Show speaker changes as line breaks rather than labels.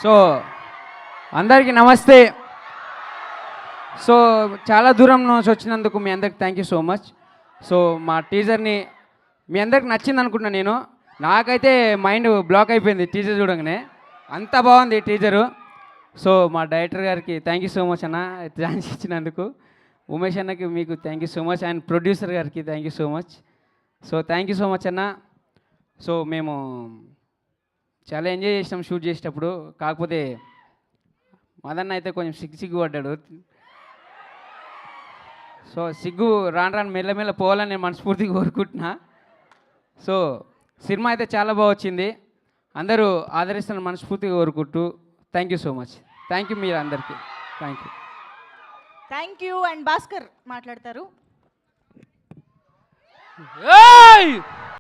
So అందరికీ నమస్తే. So చాలా దూరం నుంచి వచ్చినందుకు మీ అందరికి thank you so much. So మా టీజర్ని మీ అందరికి నచ్చింది అనుకుంటున్నా. నేను నాకైతే మైండ్ బ్లాక్ అయిపోయింది టీజర్ చూడగానే, అంత బాగుంది టీజరు. సో మా డైరెక్టర్ గారికి థ్యాంక్ యూ సో మచ్ అన్న, ఛాన్స్ ఇచ్చినందుకు. ఉమేష్ అన్నకి మీకు thank you so much, and producer గారికి thank you so much. So thank you so much అన్న. సో మేము చాలా ఎంజాయ్ చేసినాం షూట్ చేసేటప్పుడు. కాకపోతే మదన్న అయితే కొంచెం సిగ్గు పడ్డాడు. సో సిగ్గు రాను రాను మెల్లమెల్ల పోవాలని నేను మనస్ఫూర్తిగా కోరుకుంటున్నా. సో సినిమా అయితే చాలా బాగా వచ్చింది, అందరూ ఆదరిస్తున్న మనస్ఫూర్తిగా కోరుకుంటూ thank you so much. Thank you మీరు అందరికీ. Thank you.
Thank you. And Bhaskar మాట్లాడతారు.
ఏయ్